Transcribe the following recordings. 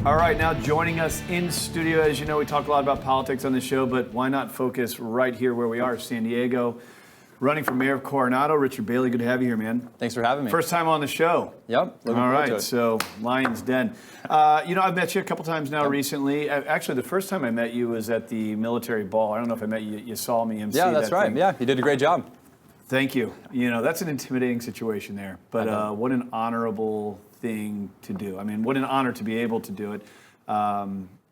All right, now joining us in studio, as you know, we talk a lot about politics on the show, but why not focus right here where we are, San Diego, running for mayor of Coronado. Richard Bailey, good to have you here, man. Thanks for having me. First time on the show. Yep. All right, so Lion's Den. I've met you a couple times now recently. Actually, the first time I met you was at the military ball. I don't know if I met you. You saw me MC. Yeah, that's right. Thing. Yeah, you did a great job. Thank you. That's an intimidating situation there, but what an honorable thing to do. I mean, what an honor to be able to do it.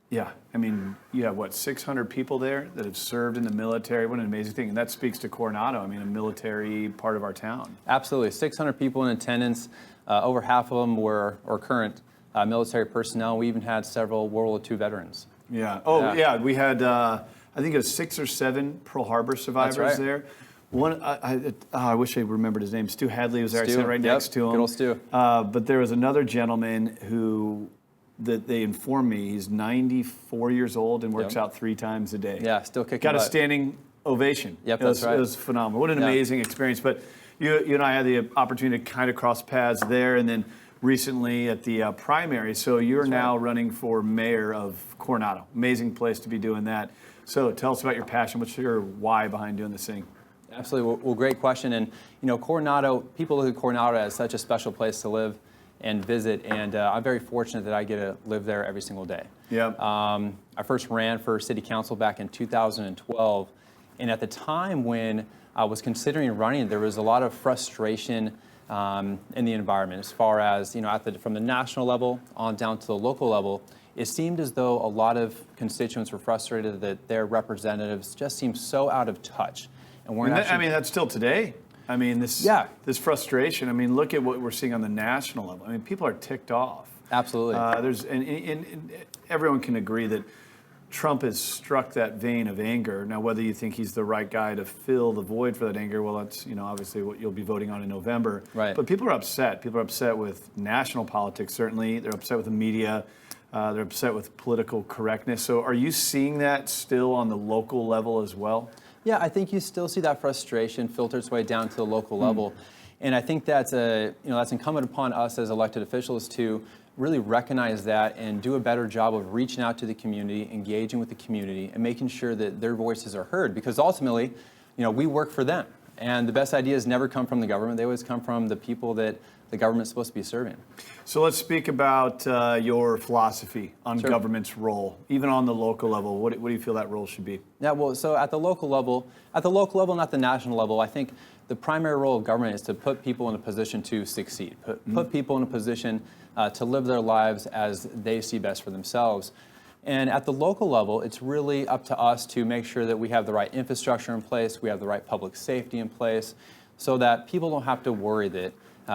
You have, 600 people there that have served in the military. What an amazing thing. And that speaks to Coronado. I mean, a military part of our town. Absolutely. 600 people in attendance. Over half of them were current military personnel. We even had several World War II veterans. Yeah. Oh, yeah. We had, I think it was 6 or 7 Pearl Harbor survivors there. One, I wish I remembered his name. Stu Hadley was there. I sat right next to him. Good old Stu. But there was another gentleman who, that they informed me, he's 94 years old and works out 3 times a day. Yeah, still kicking Got butt. a standing ovation. Yep, that's right. It was phenomenal. What an amazing experience. But you and I had the opportunity to kind of cross paths there, and then recently at the primary. So you're now running for mayor of Coronado. Amazing place to be doing that. So tell us about your passion. What's your why behind doing this thing? Absolutely. Well, great question. And, Coronado, people look at Coronado as such a special place to live and visit, and I'm very fortunate that I get to live there every single day. Yeah. I first ran for city council back in 2012, and at the time when I was considering running, there was a lot of frustration in the environment as far as, from the national level on down to the local level. It seemed as though a lot of constituents were frustrated that their representatives just seemed so out of touch. And that's still today. I mean, this frustration. I mean, look at what we're seeing on the national level. I mean, people are ticked off. Absolutely. And everyone can agree that Trump has struck that vein of anger. Now, whether you think he's the right guy to fill the void for that anger, well, that's obviously what you'll be voting on in November. Right. But people are upset. People are upset with national politics. Certainly, they're upset with the media. They're upset with political correctness. So, are you seeing that still on the local level as well? Yeah, I think you still see that frustration filter its way down to the local level. And I think that's that's incumbent upon us as elected officials to really recognize that and do a better job of reaching out to the community, engaging with the community, and making sure that their voices are heard. Because ultimately, we work for them. And the best ideas never come from the government. They always come from the people that the government's supposed to be serving. So let's speak about your philosophy on government's role, even on the local level. What do you feel that role should be? Yeah, well, so at the local level, not the national level, I think the primary role of government is to put people in a position to succeed, put people in a position to live their lives as they see best for themselves. And at the local level, it's really up to us to make sure that we have the right infrastructure in place, we have the right public safety in place, so that people don't have to worry that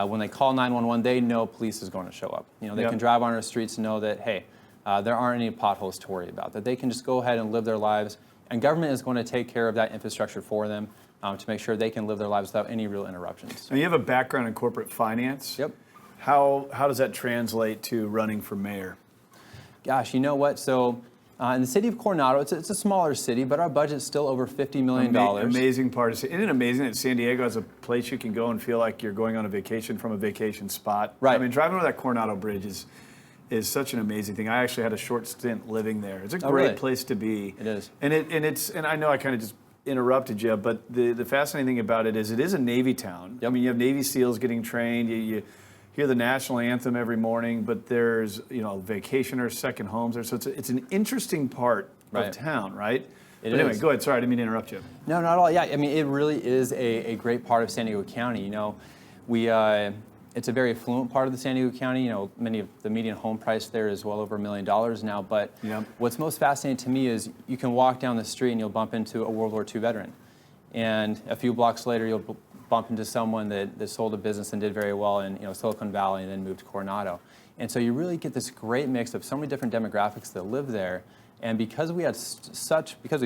when they call 911, they know police is going to show up. They can drive on our streets and know that, hey, there aren't any potholes to worry about, that they can just go ahead and live their lives, and government is going to take care of that infrastructure for them to make sure they can live their lives without any real interruptions. Now, you have a background in corporate finance. Yep. How does that translate to running for mayor? Gosh, you know what? So in the city of Coronado, it's a smaller city, but our budget's still over $50 million. Amazing part. Isn't it amazing that San Diego has a place you can go and feel like you're going on a vacation from a vacation spot? Right. I mean, driving over that Coronado Bridge is such an amazing thing. I actually had a short stint living there. It's a great place to be. It is. And I know I kind of just interrupted you, but the fascinating thing about it is a Navy town. Yep. I mean, you have Navy SEALs getting trained. You hear the national anthem every morning, but there's vacationers, second homes there. So it's an interesting part of town, right? Anyway, go ahead. Sorry, I didn't mean to interrupt you. No, not at all. Yeah, I mean, it really is a great part of San Diego County. It's a very affluent part of the San Diego County. Many of the median home price there is well over $1 million now. But what's most fascinating to me is you can walk down the street and you'll bump into a World War II veteran, and a few blocks later you'll bump into someone that sold a business and did very well in Silicon Valley and then moved to Coronado. And so you really get this great mix of so many different demographics that live there. And because we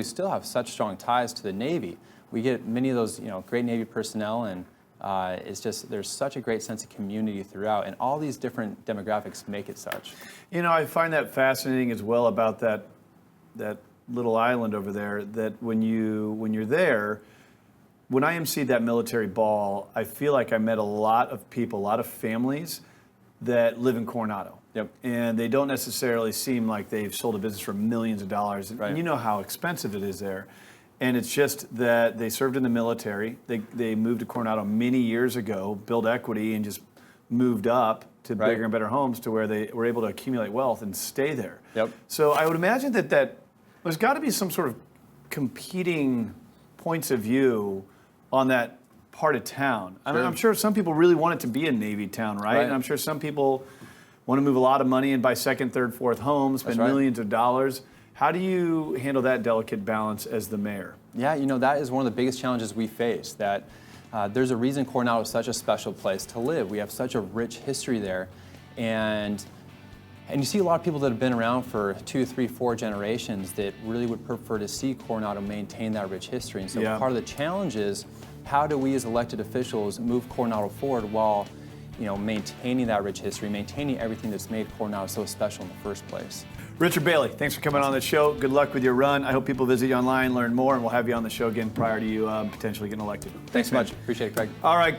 still have such strong ties to the Navy, we get many of those great Navy personnel, and there's such a great sense of community throughout, and all these different demographics make it such. I find that fascinating as well about that little island over there, that when you're there, when I emceed that military ball, I feel like I met a lot of people, a lot of families that live in Coronado. Yep. And they don't necessarily seem like they've sold a business for millions of dollars. Right. And you know how expensive it is there. And it's just that they served in the military. They moved to Coronado many years ago, built equity, and just moved up to Right. bigger and better homes to where they were able to accumulate wealth and stay there. Yep. So I would imagine that there's got to be some sort of competing points of view on that part of town. I mean, Sure. I'm sure some people really want it to be a Navy town, right? Right. And I'm sure some people want to move a lot of money and buy second, third, fourth homes, spend That's right. millions of dollars. How do you handle that delicate balance as the mayor? Yeah, that is one of the biggest challenges we face, that there's a reason Coronado is such a special place to live. We have such a rich history there. And you see a lot of people that have been around for 2, 3, 4 generations that really would prefer to see Coronado maintain that rich history. And so Yeah. part of the challenge is, how do we as elected officials move Coronado forward while maintaining that rich history, maintaining everything that's made Coronado so special in the first place? Richard Bailey, thanks for coming on the show. Good luck with your run. I hope people visit you online, learn more, and we'll have you on the show again prior to you potentially getting elected. Thanks so man. much. Appreciate it, Craig. All right.